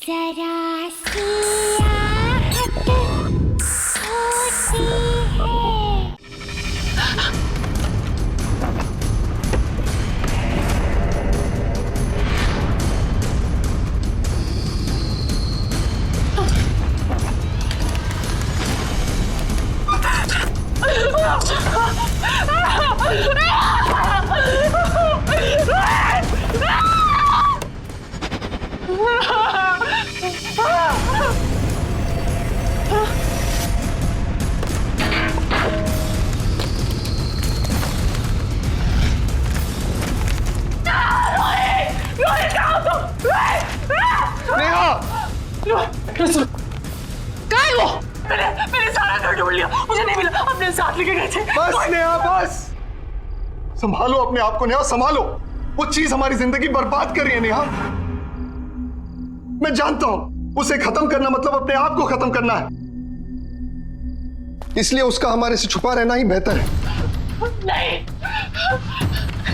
जरा सी आहट होती है। मैंने सारा घर ढूंढ लिया, मुझे नहीं मिला। अपने साथ लेके गए थे। बस नेहा बस, संभालो अपने आप को नेहा, संभालो। वो चीज हमारी जिंदगी बर्बाद कर रही है नेहा। मैं जानता हूं उसे खत्म करना मतलब अपने आप को खत्म करना है, इसलिए उसका हमारे से छुपा रहना ही बेहतर है। नहीं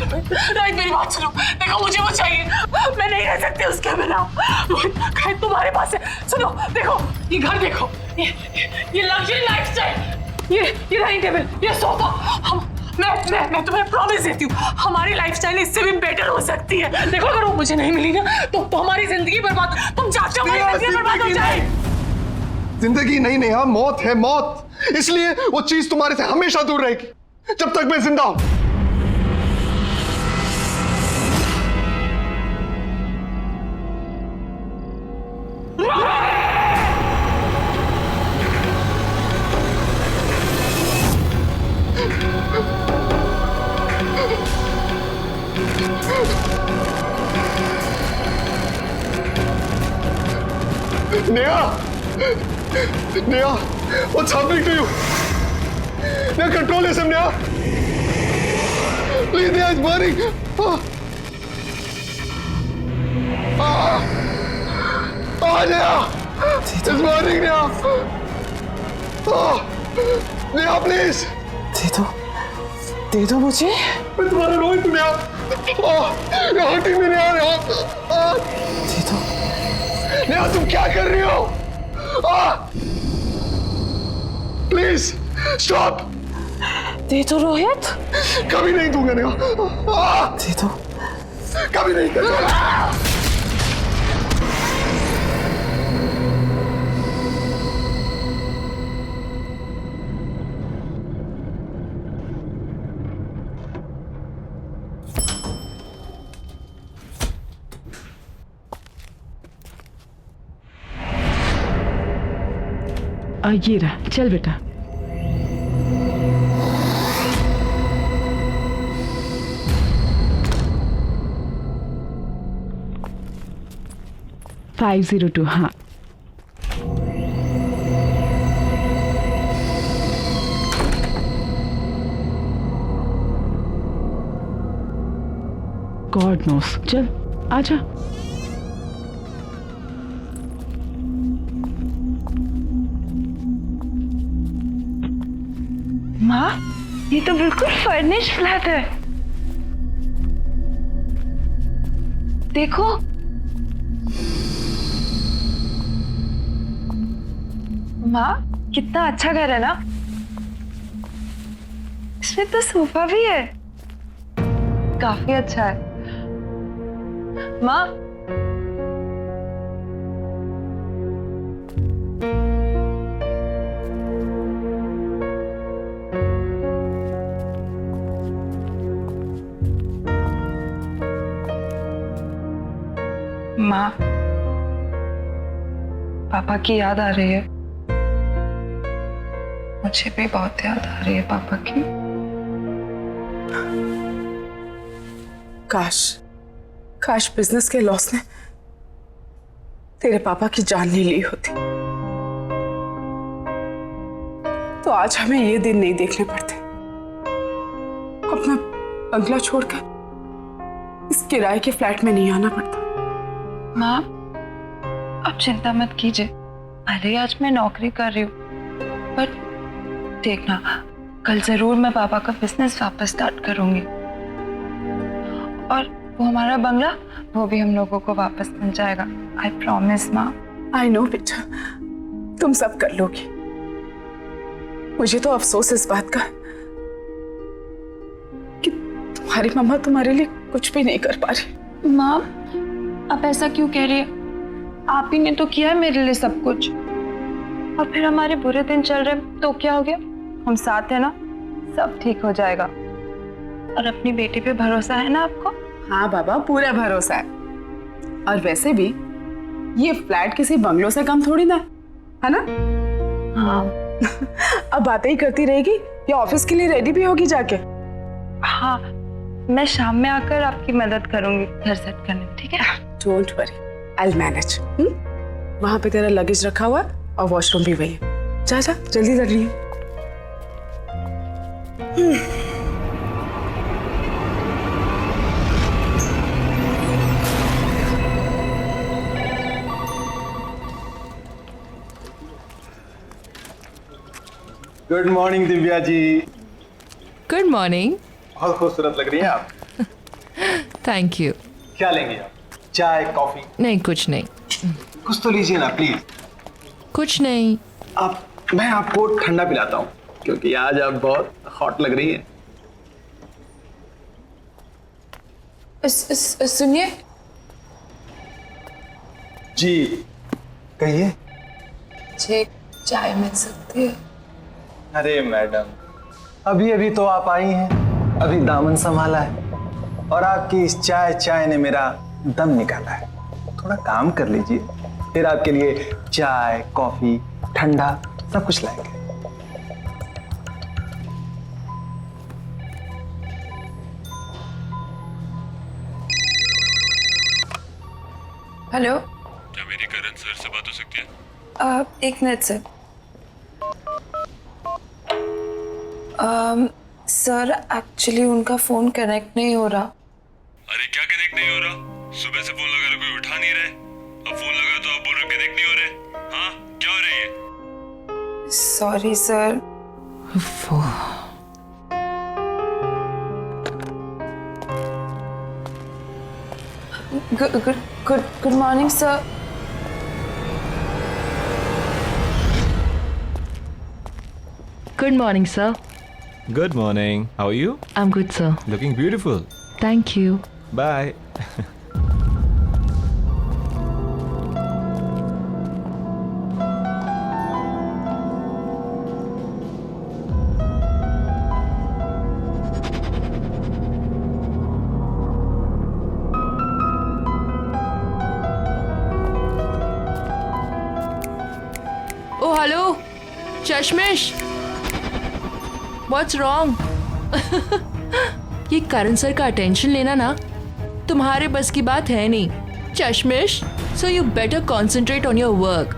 रोहित, मेरी बात सुनो। देखो मुझे वो चाहिए, मैं नहीं रह सकती उसके बिना। रोहित खैर तुम्हारे पास है। सुनो देखो, ये घर देखो, ये लग्जरी लाइफस्टाइल, ये डाइनिंग टेबल, ये सोफा। मैं तुम्हें प्रॉमिस देती हूँ, हमारी लाइफस्टाइल इससे भी बेटर हो सकती है। देखो अगर वो मुझे नहीं मिली ना तो हमारी जिंदगी बर्बाद, तुम चाहते हो हमारी जिंदगी बर्बाद हो जाए। जिंदगी नहीं नेहा, मौत है मौत। इसलिए वो चीज तुम्हारे से हमेशा दूर रहेगी जब तक मैं जिंदा हूं। Neha, Neha, what's happening to you? Neha, control yourself, Neha. Please, Neha, it's burning. Neha, it's burning, Neha. Neha, please. दे दो मुझे। मैं तुम्हारा रोहित हूँ Neha. You're hurting me, Neha, Neha. दे दो। नेहा, तुम क्या कर रही हो? Please stop. दे दो रोहित। कभी नहीं दूंगा नेहा। दे दो। कभी नहीं दूंगा। ये रहा, चल बेटा। $502, हाँ। गॉड नोस, चल आजा। माँ, ये तो बिल्कुल फर्निश्ड फ्लैट है। देखो, माँ कितना अच्छा घर है ना। इसमें तो सोफा भी है, काफी अच्छा है। माँ, माँ, पापा की याद आ रही है। मुझे भी बहुत याद आ रही है पापा की। काश बिजनेस के लॉस ने तेरे पापा की जान नहीं ली होती, तो आज हमें ये दिन नहीं देखने पड़ते। अपना बंगला छोड़कर इस किराए के फ्लैट में नहीं आना पड़ता। माँ, आप चिंता मत कीजिए। भले आज मैं नौकरी कर रही हूँ, पर देखना कल जरूर मैं पापा का बिजनेस वापस स्टार्ट करूंगी। और वो हमारा बंगला वो भी हम लोगों को वापस मिल जाएगा। आई प्रॉमिस माँ। आई नो बेटा, तुम सब कर लोगी। मुझे तो अफसोस इस बात का कि तुम्हारी मम्मा तुम्हारे लिए कुछ भी नहीं कर पा रही। माँ आप ऐसा क्यों कह रही है? आप ही ने तो किया है मेरे लिए सब कुछ। और फिर हमारे बुरे दिन चल रहे तो क्या हो गया? हम साथ हैं ना, सब ठीक हो जाएगा। और अपनी बेटी पे भरोसा है ना आपको? हाँ बाबा, पूरा भरोसा है। और वैसे भी ये फ्लैट किसी बंगलों से कम थोड़ी ना है ना? हाँ। अब बातें ही करती रहेगी या ऑफिस के लिए रेडी भी होगी जाके? हाँ, मैं शाम में आकर आपकी मदद करूंगी घर सेट करने में, ठीक है? Don't worry, I will manage. वहां पे तेरा लगेज रखा हुआ है और वॉशरूम भी वही है। जा जा, जल्दी कर रही है। Good morning Divya ji. Good morning. बहुत खूबसूरत लग रही हैं आप। Thank you. क्या लेंगे आप? चाय, कॉफी? नहीं, कुछ नहीं। कुछ तो लीजिए ना प्लीज। कुछ नहीं। मैं आपको ठंडा पिलाता हूँ क्योंकि आज आप बहुत हॉट लग रही हैं। सुनिए जी कहिए। मुझे चाय मिल सकती है? अरे मैडम, अभी अभी तो आप आई हैं, अभी दामन संभाला है और आपकी इस चाय ने मेरा दम निकाला है। थोड़ा काम कर लीजिए, फिर आपके लिए चाय, कॉफी, ठंडा सब कुछ लाएंगे। हेलो, क्या मेरी करण सर से बात हो सकती है? एक मिनट सर। सर एक्चुअली उनका फोन कनेक्ट नहीं हो रहा। अरे क्या कनेक्ट नहीं हो रहा? सुबह से फोन लगा रहा, कोई उठा नहीं रहे। अब फोन लगा तो आप बोल रहे कनेक्ट नहीं हो रहे। हाँ, क्या हो रही है? Sorry sir. Good morning sir. Good morning, sir. Good morning. How are you? I'm good, sir. Looking beautiful. Thank you. Bye. Oh, hello, चश्मिश। What's wrong? ये करण सर का अटेंशन लेना ना तुम्हारे बस की बात है नहीं, चश्मिश। So you better concentrate on your work.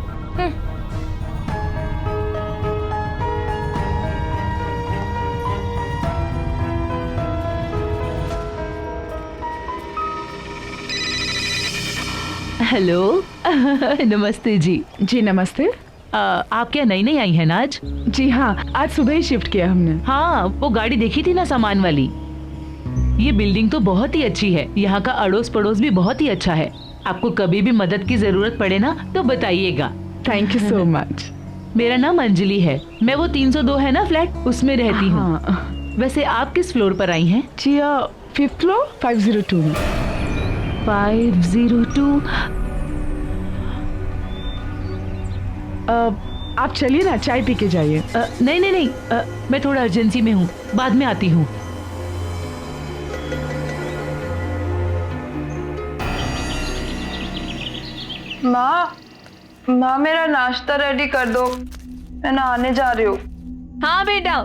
Hello. नमस्ते जी। जी नमस्ते। आप क्या नई नई आई हैं ना आज? जी हाँ, आज सुबह ही शिफ्ट किया हमने। हाँ, वो गाड़ी देखी थी ना सामान वाली। ये बिल्डिंग तो बहुत ही अच्छी है, यहाँ का अड़ोस पड़ोस भी बहुत ही अच्छा है। आपको कभी भी मदद की जरूरत पड़े ना तो बताइएगा। Thank you so much. मेरा नाम अंजलि है, मैं वो 302 है ना फ्लैट, उसमें रहती हूँ। हाँ। वैसे आप किस फ्लोर पर आई हैं? जी 5th फ्लोर 502 में। 502। आप चलिए ना, चाय पी के जाइए। नहीं नहीं नहीं, मैं थोड़ा अर्जेंसी में हूँ, बाद में आती हूँ। माँ मेरा नाश्ता रेडी कर दो, मैं नहाने जा रही हूँ। हाँ बेटा।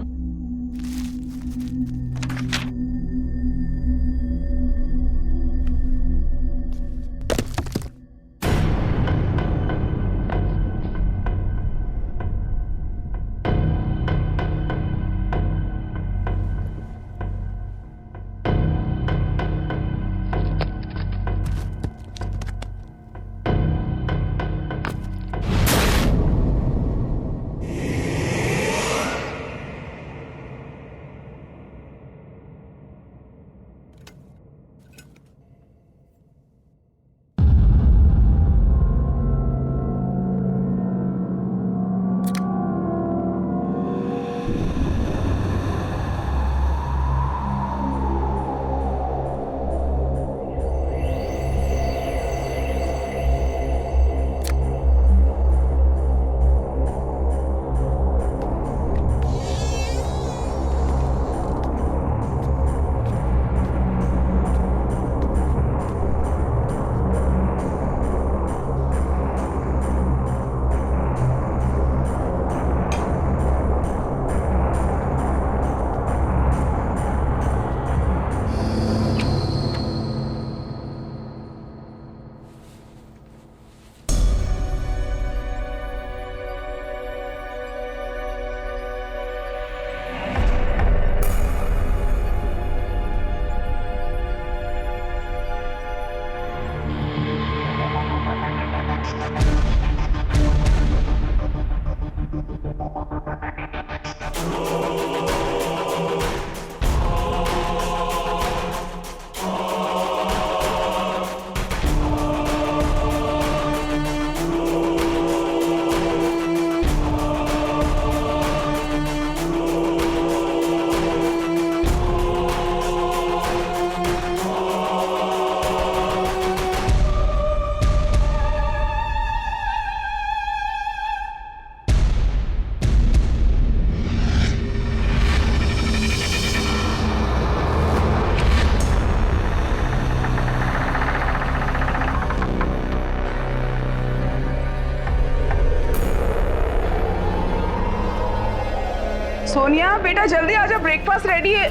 सोनिया बेटा जल्दी आ जा, ब्रेकफास्ट रेडी है।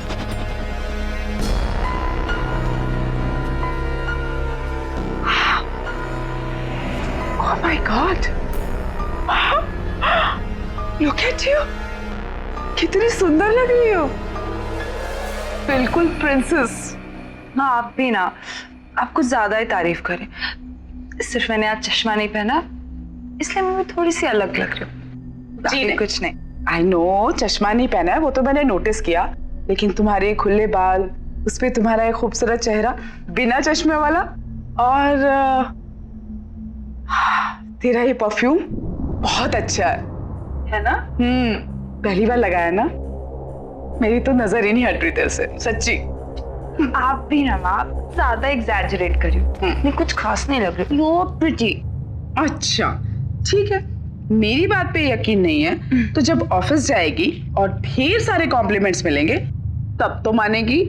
Oh my God! Look at you! कितनी सुंदर लग रही हो, बिल्कुल प्रिंसेस। हाँ आप भी ना, आप कुछ ज्यादा ही तारीफ करें। सिर्फ मैंने आज चश्मा नहीं पहना इसलिए मैं थोड़ी सी अलग लग रही हूँ, बाकी कुछ नहीं। आई नो चश्मा नहीं पहना है वो तो मैंने नोटिस किया, लेकिन तुम्हारे खुले बाल, उस पे तुम्हारा एक खूबसूरत चेहरा बिना चश्मे वाला, और तेरा ये परफ्यूम बहुत अच्छा है ना? पहली बार लगाया ना, मेरी तो नजर ही नहीं हट रही तेरे से, सच्ची। आप भी ना माँ ज्यादा एग्जैजरेट कर रही हो, नहीं कुछ खास नहीं लग रही। You pretty. अच्छा ठीक है, मेरी बात पे यकीन नहीं है तो जब ऑफिस जाएगी और ढेर सारे कॉम्प्लीमेंट्स मिलेंगे तब तो मानेगी।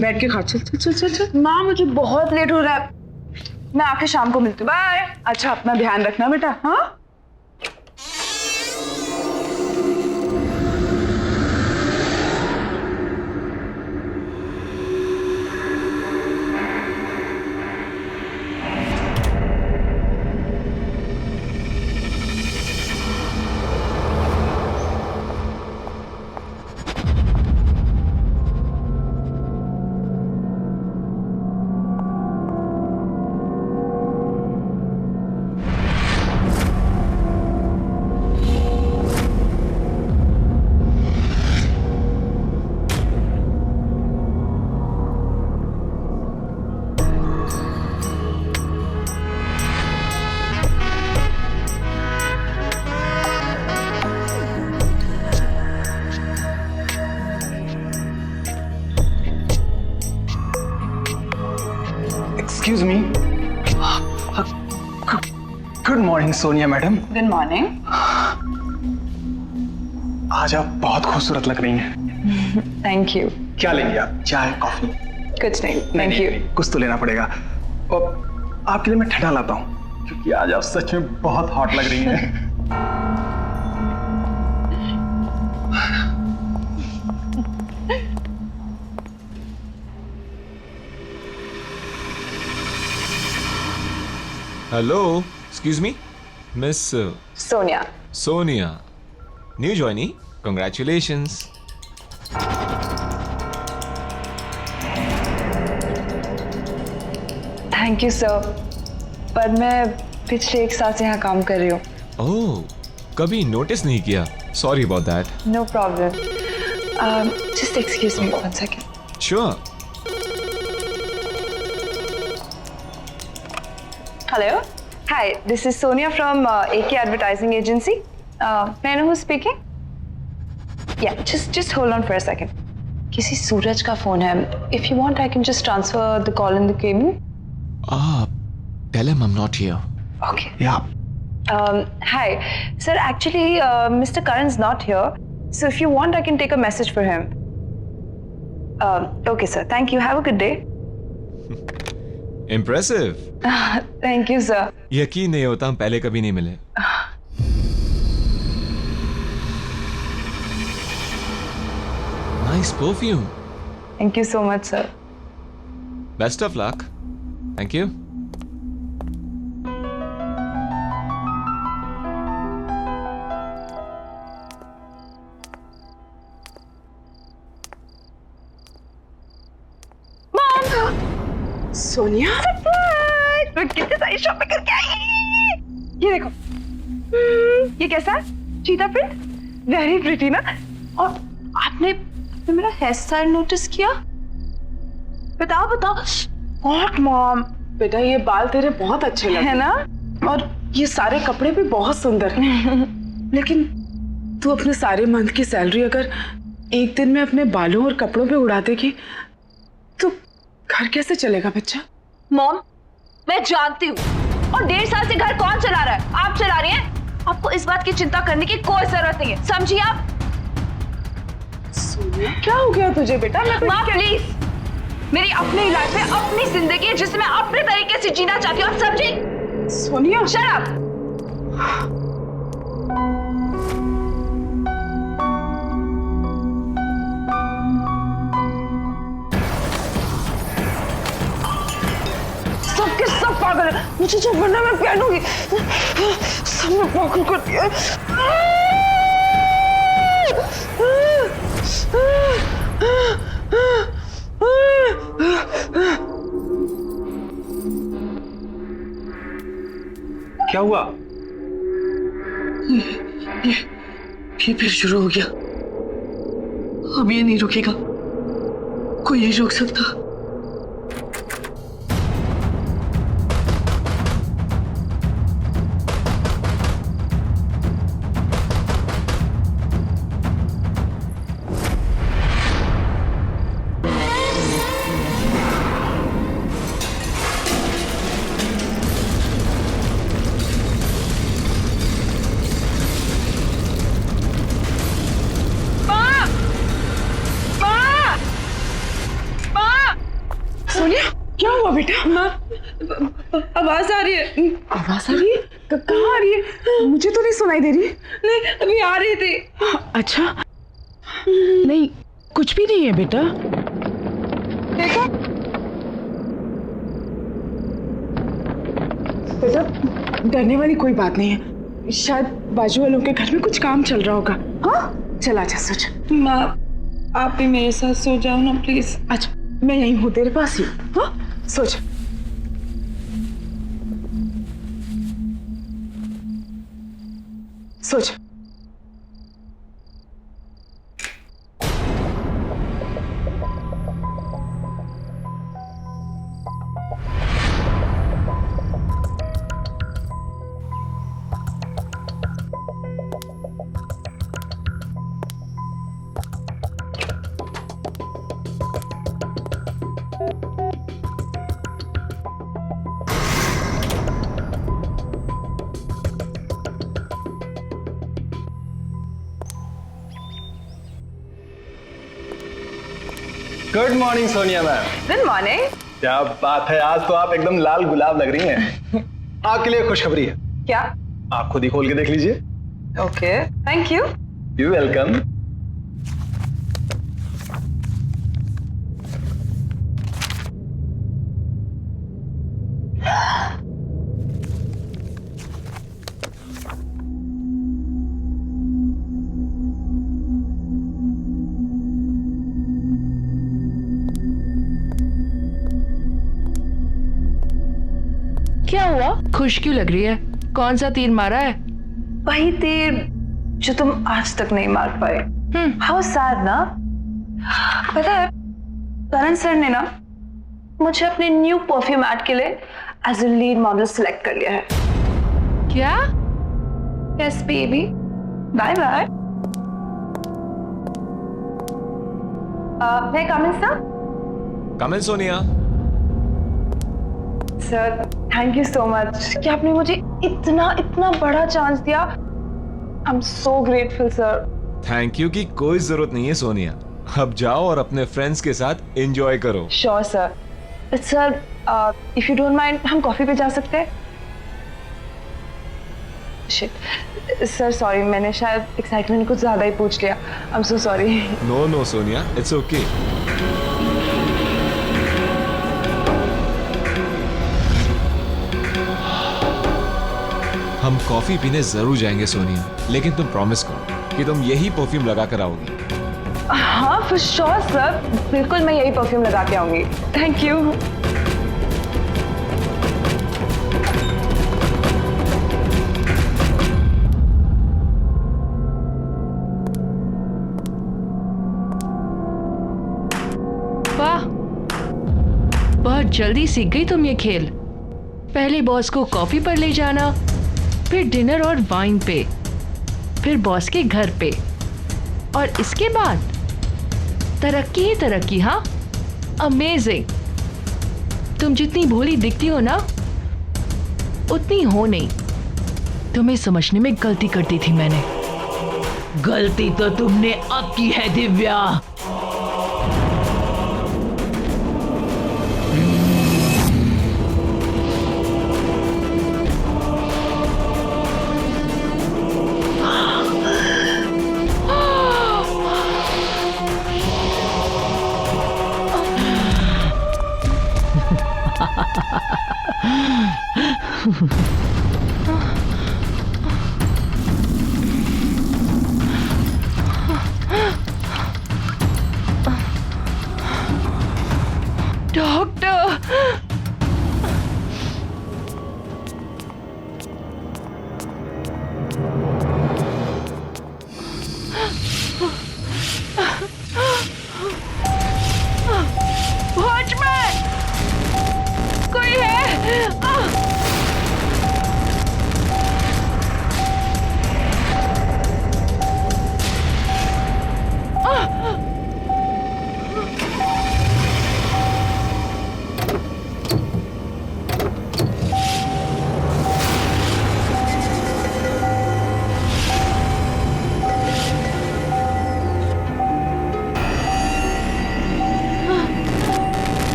बैठ के खा, चल चल चल चल चल। माँ मुझे बहुत लेट हो रहा है, मैं आके शाम को मिलती हूँ, बाय। अच्छा अपना ध्यान रखना बेटा। हाँ excuse me. Good morning Sonia madam. Good morning. आज आप बहुत खूबसूरत लग रही हैं। Thank you. क्या लेंगे आप, चाय कॉफी? कुछ नहीं, थैंक यू। कुछ तो लेना पड़ेगा, और आपके लिए मैं ठंडा लाता हूँ क्योंकि आज आप सच में बहुत हॉट लग रही हैं। Hello, excuse me, Miss Sonia. Sonia. New joinee, congratulations. Thank you sir, पर मैं पिछले 1 साल से यहाँ काम कर रही हूँ। Oh, कभी नोटिस नहीं किया. Sorry about that. No problem. Just excuse me 1 second. Sure. Hello. Hi, this is Sonia from AK Advertising Agency. May I know who's speaking? Yeah, just hold on for a second. किसी सूरज का phone है. If you want, I can just transfer the call in the cable. Tell him I'm not here. Okay. Yeah. Hi, sir. Actually, Mr. Karan's not here. So if you want, I can take a message for him. Okay, sir. Thank you. Have a good day. Impressive. Thank you, sir. यकीन नहीं होता हम पहले कभी नहीं मिले. Nice perfume. Thank you so much, sir. Best of luck. Thank you. Sonia मैं कितनी सारी शॉपिंग करके आई। ये देखो, ये कैसा है? चीता प्रिंट, वेरी प्रिटी ना। और आपने मेरा हेयर स्टाइल नोटिस किया? बताओ बताओ। व्हाट मॉम, बेटा ये बाल तेरे बहुत अच्छे लग है ना? और ये सारे कपड़े भी बहुत सुंदर हैं। लेकिन तू अपने सारे मंथ की सैलरी अगर एक दिन में अपने बालों और कपड़ों पे उड़ा देगी तो घर कैसे चलेगा बच्चा? मॉम, मैं जानती हूँ, और 1.5 साल से घर कौन चला रहा है? आप चला रही हैं। आपको इस बात की चिंता करने की कोई जरूरत नहीं है, समझिए आप? सोनिया क्या हो गया तुझे बेटा? माँ प्लीज, मेरी अपनी लाइफ है, अपनी जिंदगी है जिसे मैं अपने तरीके से जीना चाहती हूँ, आप समझी? Sonia shut up. पागल है, मुझे जो बनना मैं पहनूंगी। सबने पागल कर दिया। क्या हुआ? ये फिर शुरू हो गया। अब ये नहीं रुकेगा, कोई नहीं रोक सकता। सोनिया, क्या हुआ बेटा? माँ, आवाज आ रही है। आवाज आ रही है? कहाँ आ रही है? मुझे तो नहीं सुनाई दे रही। नहीं, अभी आ रही थी। अच्छा, नहीं कुछ भी नहीं है बेटा। देखो, बेटा डरने वाली कोई बात नहीं है, शायद बाजू वालों के घर में कुछ काम चल रहा होगा। हाँ चला जा सोच। माँ आप भी मेरे साथ सो जाओ ना प्लीज। अच्छा मैं यहीं हूँ तेरे पास ही। हाँ सोच। सोच। Good morning Sonia ma'am. Good morning. क्या बात है, आज तो आप एकदम लाल गुलाब लग रही हैं। आपके लिए खुशखबरी है। क्या? आप खुद ही खोल के देख लीजिए। Okay, thank you. You welcome. क्या हुआ? खुश क्यों लग रही है? कौन सा तीर मारा है? वही तीर जो तुम आज तक नहीं मार पाए। हाउ सैड ना। पता है करण सर ने ना मुझे अपने न्यू परफ्यूम एड के लिए as a lead model select कर लिया है। क्या? Yes baby, bye bye. मैं coming sir. Come in Sonia. Sir thank you so much कि आपने मुझे इतना इतना बड़ा चांस दिया। I am so grateful sir. Thank you की कोई जरूरत नहीं है सोनिया। अब जाओ और अपने फ्रेंड्स के साथ एंजॉय करो। Sure sir. Sir if you don't mind हम कॉफी पे जा सकते हैं? शिट सर, सॉरी मैंने शायद एक्साइटमेंट कुछ ज्यादा ही पूछ लिया। I am so sorry. No no Sonia, it's okay. हम कॉफी पीने जरूर जाएंगे सोनिया, लेकिन तुम प्रॉमिस करो कि तुम यही परफ्यूम लगा कर आओगी। हाँ फॉर श्योर सर, बिल्कुल मैं यही परफ्यूम लगा के आऊंगी। Thank you. वाह, बहुत जल्दी सीख गई तुम ये खेल। पहले बॉस को कॉफी पर ले जाना, फिर डिनर और वाइन पे, फिर बॉस के घर पे, और इसके बाद तरक्की ही तरक्की। हाँ अमेजिंग। तुम जितनी भोली दिखती हो ना उतनी हो नहीं। तुम्हें समझने में गलती कर दी थी मैंने। गलती तो तुमने अब की है दिव्या।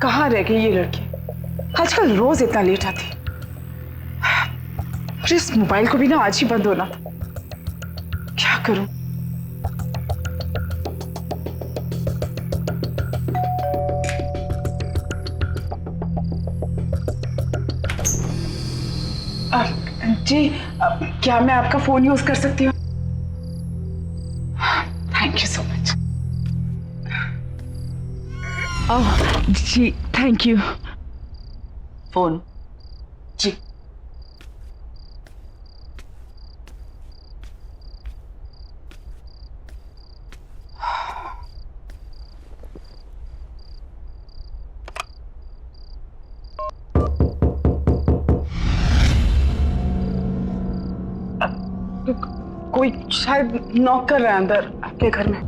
कहाँ रह गई ये लड़की? आजकल रोज इतना लेट आती। और इस मोबाइल को भी ना आज ही बंद होना था। क्या करूं? जी, क्या मैं आपका फोन यूज कर सकती हूँ? Thank you so much. जी थैंक यू। फोन जी। कोई शायद नॉक कर रहा है अंदर आपके घर में।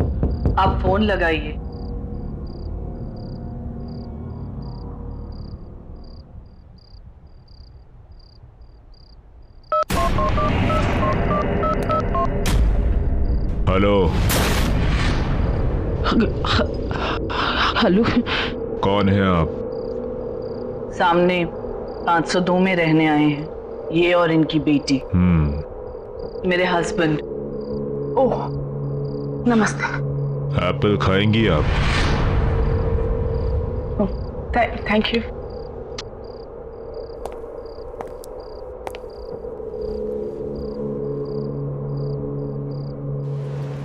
आप फोन लगाइए। हेलो। हेलो, कौन है आप? सामने 502 में रहने आए हैं, ये और इनकी बेटी। मेरे हस्बैंड। ओह नमस्ते। एप्पल खाएंगी आप? Thank you.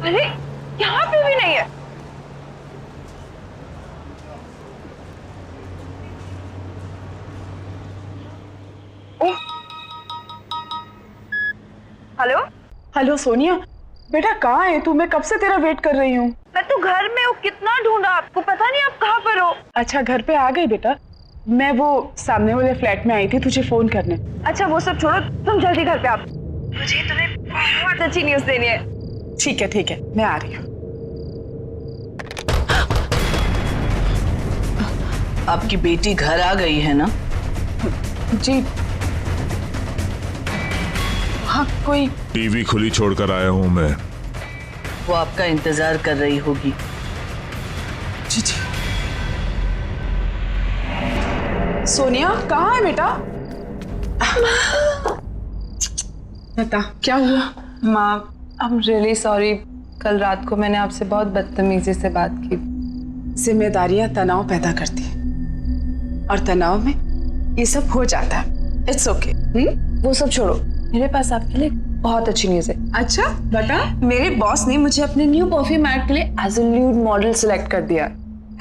अरे यहाँ पे भी नहीं है। हेलो हेलो सोनिया, बेटा कहाँ है तू? मैं कब से तेरा वेट कर रही हूँ। मैं तो घर में हूँ, कितना ढूंढा आपको, पता नहीं आप कहाँ पर हो। अच्छा घर पे आ गई बेटा। मैं वो सामने वाले फ्लैट में आई थी तुझे फोन करने। अच्छा वो सब छोड़ो, तुम जल्दी घर पे आओ, मुझे तुम्हें बहुत अच्छी न्यूज़ देनी है। ठीक है मैं आ रही हूँ। आपकी बेटी घर आ गई है ना? जी हाँ, कोई टीवी खुली छोड़कर आया हूं मैं। वो आपका इंतजार कर रही होगी। जी जी। सोनिया कहाँ है बेटा? बता क्या हुआ? माँ आई एम रियली सॉरी, कल रात को मैंने आपसे बहुत बदतमीजी से बात की। जिम्मेदारियां तनाव पैदा करती हैं और तनाव में ये सब हो जाता है। It's okay. वो सब छोड़ो, मेरे पास आपके लिए बहुत अच्छी न्यूज़ है। अच्छा बता। मेरे बॉस ने मुझे अपने न्यू परफ्यूम ऐड के लिए as a new model select कर दिया।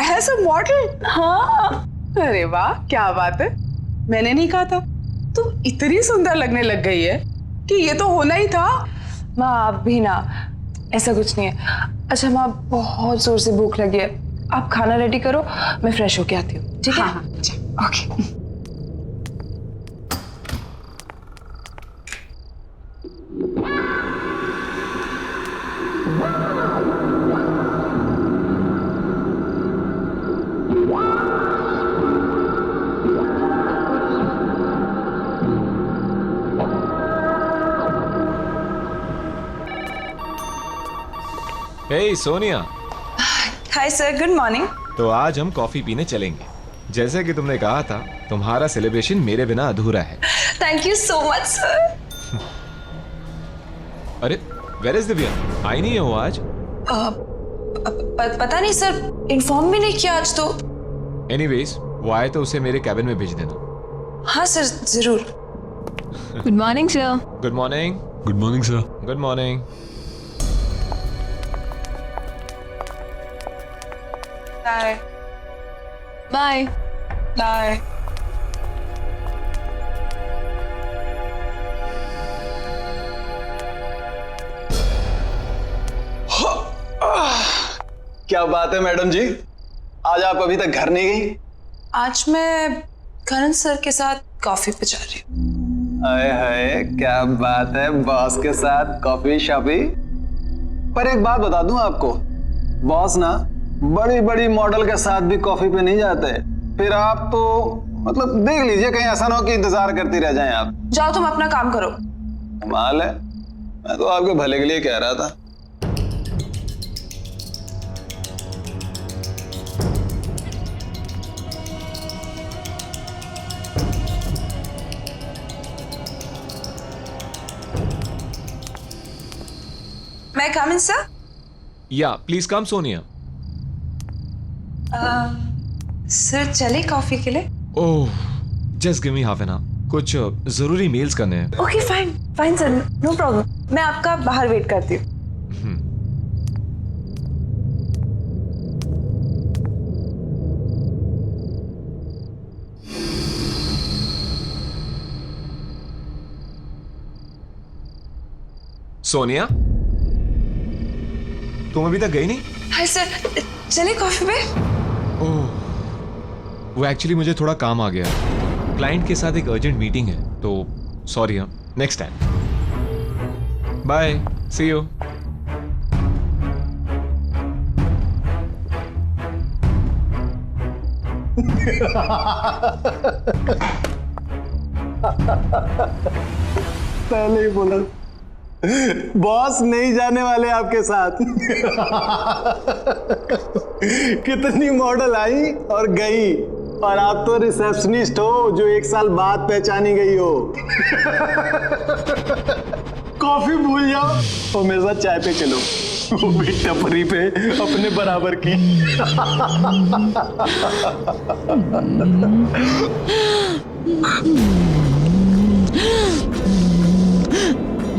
As a model? हाँ। अरे वाह क्या बात है। मैंने नहीं कहा था तू इतनी सुंदर लगने लग गई है कि ये तो होना ही था। माँ आप भी ना, ऐसा कुछ नहीं है। अच्छा माँ बहुत जोर से भूख लगी है, आप खाना रेडी करो, मैं फ्रेश होके आती हूँ। ठीक है? हाँ okay. Hey Sonia. Hi sir, good morning. तो आज हम कॉफी पीने चलेंगे। जैसे कि तुमने कहा था, तुम्हारा सेलिब्रेशन मेरे बिना अधूरा है। Thank you so much sir. अरे वेयर इज दिव्या? आई नहीं है वो आज? पता नहीं सर, इन्फॉर्म भी नहीं किया आज तो। एनीवेज वो आए तो उसे मेरे कैबिन में भेज देना। हाँ सर जरूर। Good morning sir. Good morning. Good morning sir. Good morning. Bye bye bye. क्या बात है मैडम जी, आज आप अभी तक घर नहीं गई? आज मैं करण सर के साथ कॉफी पे जा रही हूँ। हाय हाय क्या बात है, बॉस के साथ कॉफी शॉपी। पर एक बात बता दूं आपको, बॉस ना बड़ी बड़ी मॉडल के साथ भी कॉफी पे नहीं जाते। फिर आप तो मतलब देख लीजिए, कहीं ऐसा ना हो कि इंतजार करती रह जाएं आप। जाओ तुम अपना काम करो। कमाल है, मैं तो आपके भले के लिए कह रहा था। May I come in, sir? या प्लीज कम सोनिया। सर चले कॉफी के लिए? Oh just give me half an hour, कुछ जरूरी मेल्स करने हैं। Okay fine fine sir, no problem. मैं आपका बाहर वेट करती हूँ। सोनिया तुम अभी तक गई नहीं? हाय सर, चले कॉफी पे? ओह वो एक्चुअली मुझे थोड़ा काम आ गया, क्लाइंट के साथ एक अर्जेंट मीटिंग है, तो सॉरी। हाँ next time, bye, see you. पहले ही बोला बॉस नहीं जाने वाले आपके साथ। कितनी मॉडल आई और गई, और आप तो रिसेप्शनिस्ट हो जो 1 साल बाद पहचानी गई हो। कॉफी भूल जाओ और मेरे साथ चाय पे चलो, वो भी टपरी पे अपने बराबर की।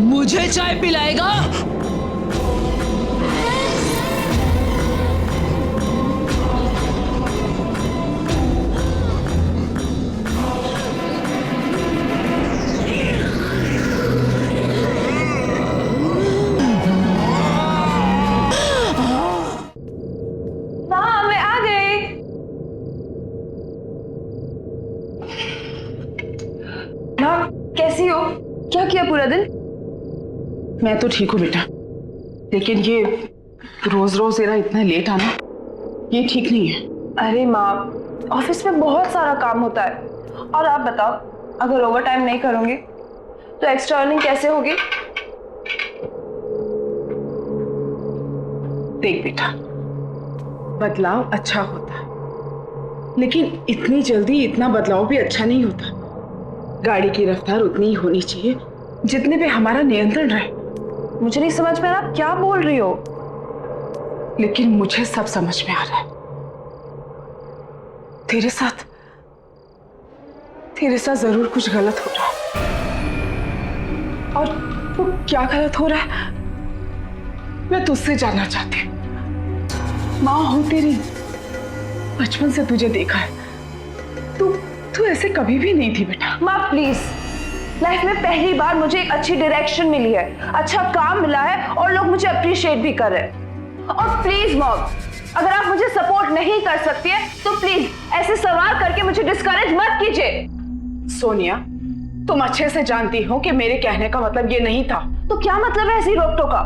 मुझे चाय पिलाएगा? हाँ मैं आ गई। माँ कैसी हो? क्या किया पूरा दिन? मैं तो ठीक हूँ बेटा, लेकिन ये रोज रोज तेरा इतना लेट आना ये ठीक नहीं है। अरे माँ, ऑफिस में बहुत सारा काम होता है, और आप बताओ अगर ओवर टाइम नहीं करूंगी तो एक्स्ट्रा अर्निंग कैसे होगी? देख बेटा, बदलाव अच्छा होता है, लेकिन इतनी जल्दी इतना बदलाव भी अच्छा नहीं होता। गाड़ी की रफ्तार उतनी ही होनी चाहिए जितने पे हमारा नियंत्रण रहे। मुझे नहीं समझ में आ रहा आप क्या बोल रही हो। लेकिन मुझे सब समझ में आ रहा है। तेरे साथ जरूर कुछ गलत हो रहा है, और वो क्या गलत हो रहा है मैं तुझसे जानना चाहती हूँ। माँ हो तेरी, बचपन से तुझे देखा है, तू ऐसे कभी भी नहीं थी बेटा। माँ प्लीज, लाइफ में पहली बार मुझे एक अच्छी डायरेक्शन मिली है, अच्छा काम मिला है, और लोग मुझे अप्रिशिएट भी कर रहे हैं। और प्लीज मॉम, अगर आप मुझे सपोर्ट नहीं कर सकती है तो प्लीज ऐसे सवाल करके मुझे डिस्करेज मत कीजिए। सोनिया, तुम अच्छे से जानती हो कि मेरे कहने का मतलब ये नहीं था। तो क्या मतलब है ऐसी रोक टोका?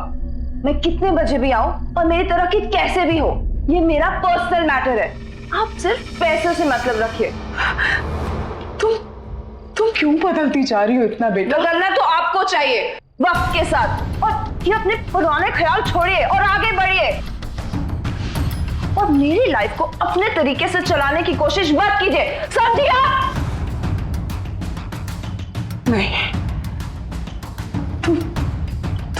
मैं कितने बजे भी आऊं और मेरी तरक्की कैसे भी हो, ये मेरा पर्सनल मैटर है। आप सिर्फ पैसे से मतलब रखिए। तुम क्यों बदलती जा रही हो इतना बेटा? बदलना तो आपको चाहिए वक्त के साथ, और ये अपने पुराने ख्याल छोड़िए और आगे बढ़िए, और मेरी लाइफ को अपने तरीके से चलाने की कोशिश मत कीजिए, समझिए आप? नहीं,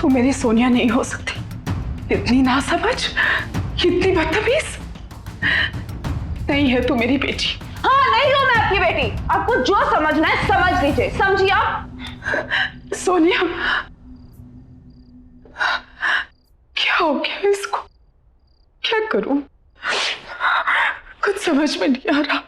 तू मेरी सोनिया नहीं हो सकती। इतनी नासमझ, इतनी बदतमीज नहीं है तू मेरी बेटी। हाँ नहीं हूं मैं आपकी बेटी, आपको जो समझना है समझ लीजिए, समझिए आप? सोनिया, क्या हो गया इसको? क्या करूं? कुछ समझ में नहीं आ रहा।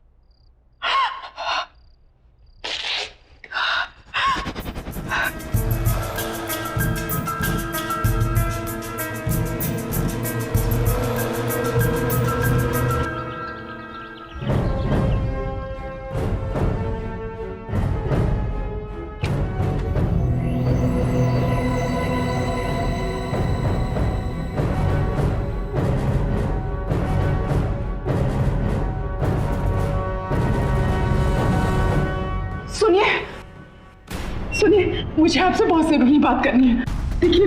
सुनिए, मुझे आपसे बहुत जरूरी बात करनी है। देखिए,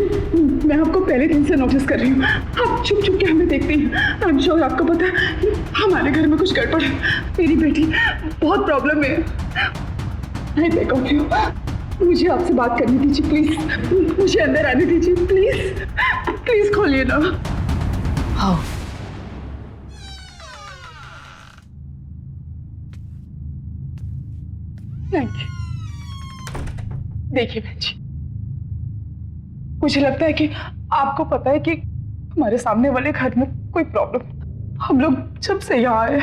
मैं आपको पहले दिन से नोटिस कर रही हूँ, आप छुप छुप के हमें देखते हैं। आई एम श्योर आपको पता है हमारे घर में कुछ गड़बड़ है। मेरी बेटी बहुत प्रॉब्लम में है। मैं देखती हूँ, मुझे आपसे बात करनी दीजिए प्लीज, मुझे अंदर आने दीजिए प्लीज, प्लीज खोलिए ना। आओ। Thank you. देखिए बहन जी, मुझे लगता है कि आपको पता है कि हमारे सामने वाले घर में कोई प्रॉब्लम। हम लोग जब से यहाँ आए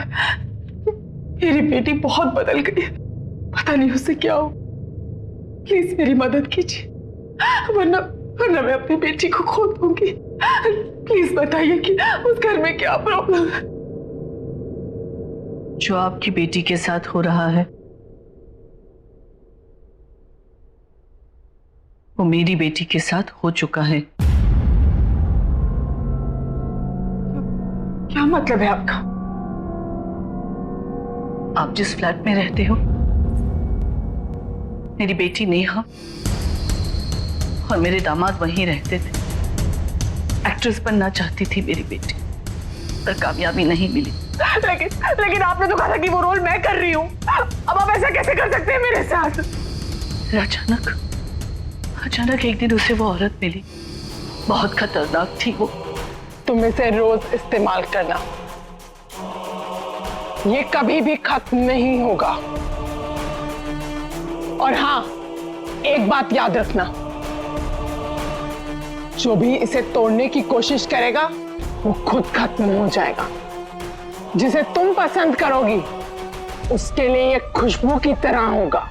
मेरी बेटी बहुत बदल गई, पता नहीं उससे क्या हो। प्लीज मेरी मदद कीजिए, वरना मैं अपनी बेटी को खो दूंगी। प्लीज बताइए कि उस घर में क्या प्रॉब्लम है। जो आपकी बेटी के साथ हो रहा है वो मेरी बेटी के साथ हो चुका है। क्या मतलब है आपका? आप जिस फ्लैट में रहते हो मेरी बेटी नेहा और मेरे दामाद वहीं रहते थे। एक्ट्रेस बनना चाहती थी मेरी बेटी, पर कामयाबी नहीं मिली। लेकिन आपने तो कहा था कि वो रोल मैं कर रही हूँ। अब आप ऐसा कैसे कर सकते हैं मेरे साथ? अचानक एक दिन उसे वो औरत मिली, बहुत खतरनाक थी वो। तुम इसे रोज इस्तेमाल करना, ये कभी भी खत्म नहीं होगा। और हाँ, एक बात याद रखना, जो भी इसे तोड़ने की कोशिश करेगा वो खुद खत्म हो जाएगा। जिसे तुम पसंद करोगी उसके लिए ये खुशबू की तरह होगा,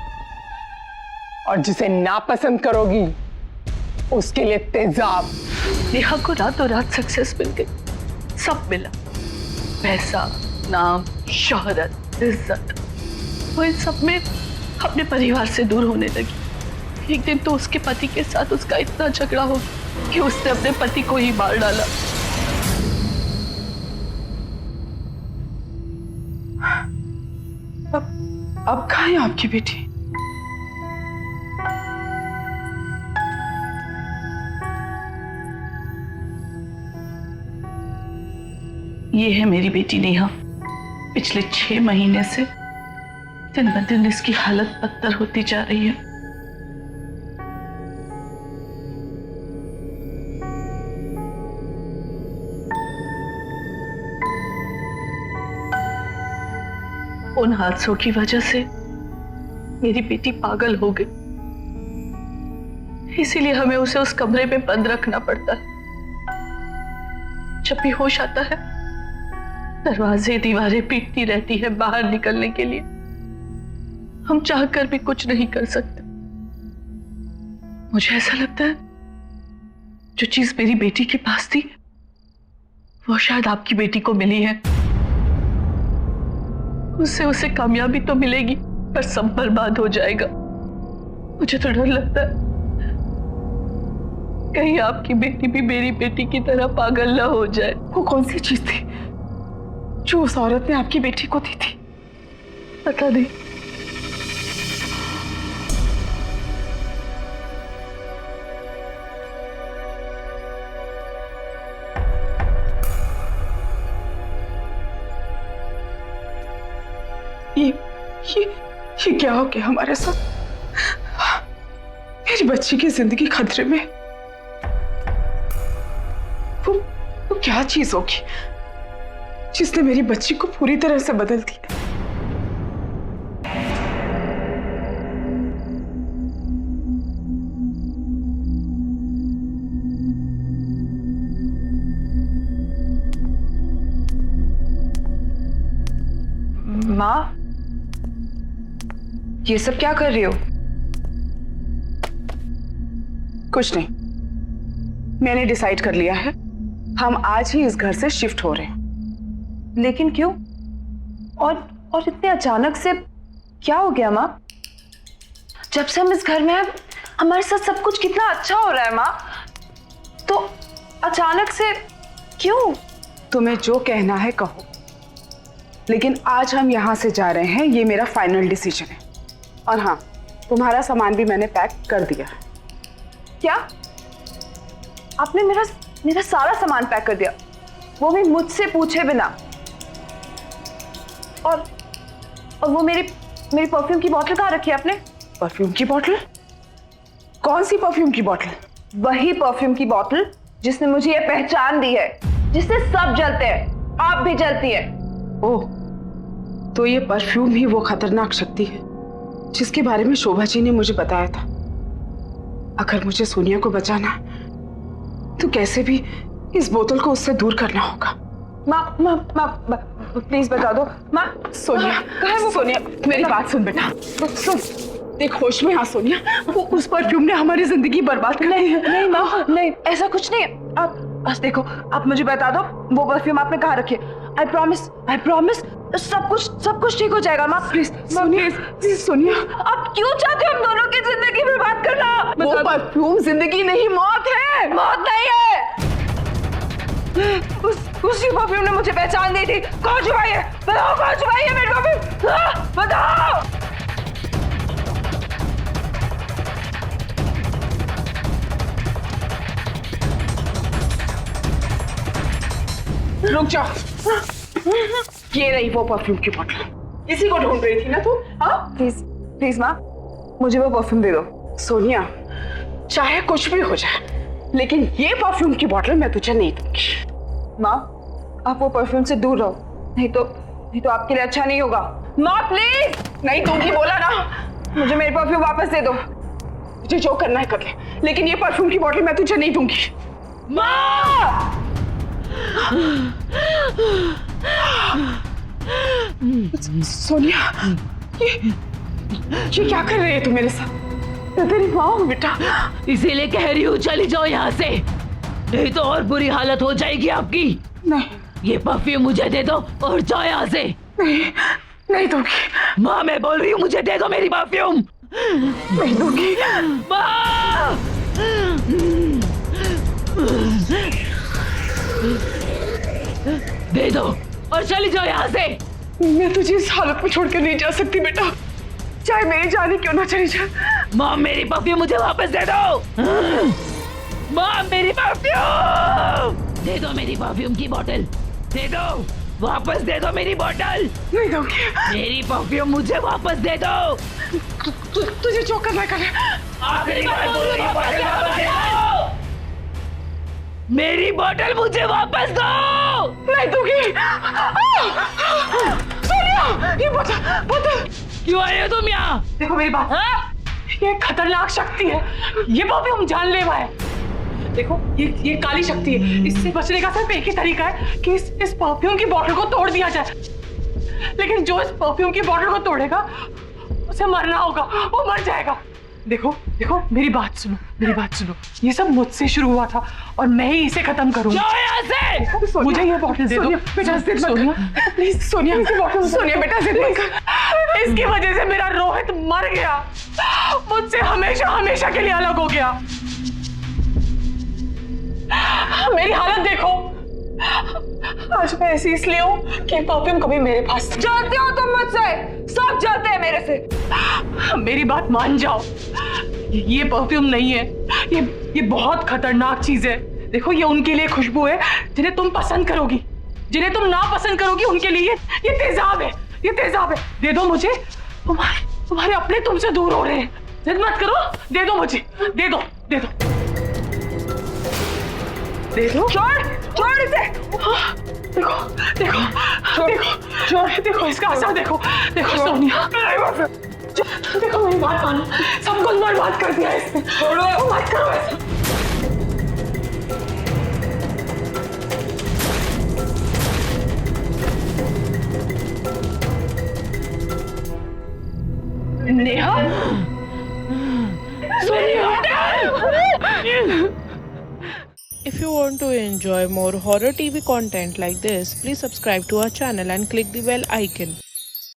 और जिसे नापसंद करोगी उसके लिए तेजाब। नेहा को रातों रात सक्सेस मिल गई, सब मिला, पैसा, नाम, शोहरत, इज्जत। वो इन सब में अपने परिवार से दूर होने लगी। एक दिन तो उसके पति के साथ उसका इतना झगड़ा हो कि उसने अपने पति को ही मार डाला। अब कहाँ है आपकी बेटी? ये है मेरी बेटी नेहा। पिछले 6 महीने से दिन ब दिन इसकी हालत बदतर होती जा रही है। उन हादसों की वजह से मेरी बेटी पागल हो गई, इसीलिए हमें उसे उस कमरे में बंद रखना पड़ता है। जब भी होश आता है दरवाजे दीवारें पीटती रहती है बाहर निकलने के लिए। हम चाहकर भी कुछ नहीं कर सकते। मुझे ऐसा लगता है जो चीज मेरी बेटी के पास थी वो शायद आपकी बेटी को मिली है। उससे उसे कामयाबी तो मिलेगी पर सब बर्बाद हो जाएगा। मुझे तो डर लगता है कहीं आपकी बेटी भी मेरी बेटी की तरह पागल ना हो जाए। वो कौन सी चीज थी जो उस औरत ने आपकी बेटी को दी थी? पता नहीं। ये क्या हो गया हमारे साथ? मेरी बच्ची की जिंदगी खतरे में। वो क्या चीज होगी जिसने मेरी बच्ची को पूरी तरह से बदल दिया? माँ, ये सब क्या कर रही हो? कुछ नहीं, मैंने डिसाइड कर लिया है, हम आज ही इस घर से शिफ्ट हो रहे हैं। लेकिन क्यों? और इतने अचानक से क्या हो गया माँ? जब से हम इस घर में हैं हमारे साथ सब कुछ कितना अच्छा हो रहा है माँ, तो अचानक से क्यों? तुम्हें जो कहना है कहो, लेकिन आज हम यहाँ से जा रहे हैं, ये मेरा फाइनल डिसीजन है। और हाँ, तुम्हारा सामान भी मैंने पैक कर दिया है। क्या? आपने मेरा सारा सामान पैक कर दिया, वो भी मुझसे पूछे बिना? और वो मेरी परफ्यूम की बोतल कहाँ रखी है आपने? परफ्यूम की बोतल? कौन सी परफ्यूम की बोतल? वही परफ्यूम की बोतल जिसने मुझे ये पहचान दी है, जिससे सब जलते हैं, आप भी जलती हैं। ओह, तो ये परफ्यूम ही वो खतरनाक शक्ति है जिसके बारे में शोभा जी ने मुझे बताया था। अगर मुझे सोनिया को बचाना है तो कैसे भी इस बोतल को उससे दूर करना होगा। माँ प्लीज बता दो। माँ, सोनिया, कहाँ है वो? सोनिया मेरी बात सुन बेटा, सुन, देख होश में हाँ सोनिया, वो उस परफ्यूम ने हमारी जिंदगी बर्बाद कर दी है। नहीं माँ, नहीं, ऐसा कुछ नहीं है। आप बस देखो, आप मुझे बता दो वो परफ्यूम आपने कहाँ रखी है। आई प्रॉमिस सब कुछ ठीक हो जाएगा। माँ प्लीज, प्लीज सोनिया, आप क्यों चाहते हो हम दोनों की जिंदगी बर्बाद करना? वो परफ्यूम जिंदगी नहीं मौत है। मौत नहीं है। उसी परफ्यूम ने मुझे पहचान दी थी। कौन छुपाई है? बताओ कौन छुपाई है मेरी परफ्यूम? बताओ। रुक जाओ, ये रही वो परफ्यूम की बोतल। इसी को ढूंढ रही थी ना तू? हाँ प्लीज माँ, मुझे वो परफ्यूम दे दो। सोनिया, चाहे कुछ भी हो जाए लेकिन ये परफ्यूम की बोतल मैं तुझे नहीं दूंगी। माँ, आप वो परफ्यूम से दूर रहो, नहीं तो आपके लिए अच्छा नहीं होगा। माँ प्लीज। नहीं दूंगी बोला ना। मुझे मेरी परफ्यूम वापस दे दो। तुझे जो करना है कर ले, लेकिन ये परफ्यूम की बोतल मैं तुझे नहीं दूंगी। माँ! सोनिया, ये क्या कर रही है तू मेरे साथ? मैं तेरी माँ हूँ बेटा। इसीलिए कह रही हूँ चली जाओ यहाँ से, नहीं तो और बुरी हालत हो जाएगी आपकी। नहीं, ये परफ्यूम मुझे दे दो और जाओ यहाँ से। नहीं दूंगी। माँ मैं बोल रही हूँ मुझे दे दो मेरी परफ्यूम। नहीं दूंगी। माँ! दे दो और चली जाओ यहाँ से। मैं तुझे इस हालत में छोड़कर नहीं जा सकती बेटा, चाहे मेरी जान ही क्यों ना चली जाए। माँ मेरी परफ्यूम मुझे वापस दे दो। माँ मेरी परफ्यूम दे दो, मेरी परफ्यूम की बोतल दे दो, वापस दे दो मेरी बोतल। नहीं दूंगी। मेरी परफ्यूम मुझे वापस दे दो। तुझे जो करना कर। आखिरी बार बोल रही हूँ, वापस दे दो। मेरी बोतल मुझे वापस दो। नहीं दूंगी। सोनिया, ये बोतल क्यों आए हो तुम यहाँ? देखो मेरी बात, ये खतरनाक शक्ति है, ये परफ्यूम जानलेवा है। देखो ये काली शक्ति है, इससे बचने का सिर्फ एक ही तरीका है कि इस परफ्यूम की बोतल को तोड़ दिया जाए। लेकिन जो इस परफ्यूम की बोतल को तोड़ेगा उसे मरना होगा, वो मर जाएगा। देखो मेरी बात सुनो, ये सब मुझसे शुरू हुआ था और मैं ही इसे खत्म करूंगा। जाओ यहाँ से। मुझे ये बोतल दे दो बेटा, जिद मत कर प्लीज। सोनिया बेटा, जिद मत कर। इसकी वजह से मेरा रोहित मर गया, मुझसे हमेशा के लिए अलग हो गया। मेरी हालत देखो, आज मैं ऐसी इसलिए हूँ कि परफ्यूम कभी मेरे पास। जलते हो तुम मुझसे, सब जलते हैं मेरे से। मेरी बात मान जाओ, ये परफ्यूम नहीं है, ये बहुत खतरनाक चीज है। देखो ये उनके लिए खुशबू है जिन्हें तुम पसंद करोगी, जिन्हें तुम ना पसंद करोगी उनके लिए ये तेजाब है, दे दो मुझे। तुम्हारे अपने तुमसे दूर हो रहे हैं, जिद मत करो, दे दो मुझे, दे दो। छोड़ इसे। देखो इसका असर देखो सोनिया, देखो मेरी बात मानो, सब कुछ बर्बाद कर दिया इसने। छोड़ो, मत करो ऐसा। Neha, If you want to enjoy more horror TV content like this, please subscribe to our channel and click the bell icon.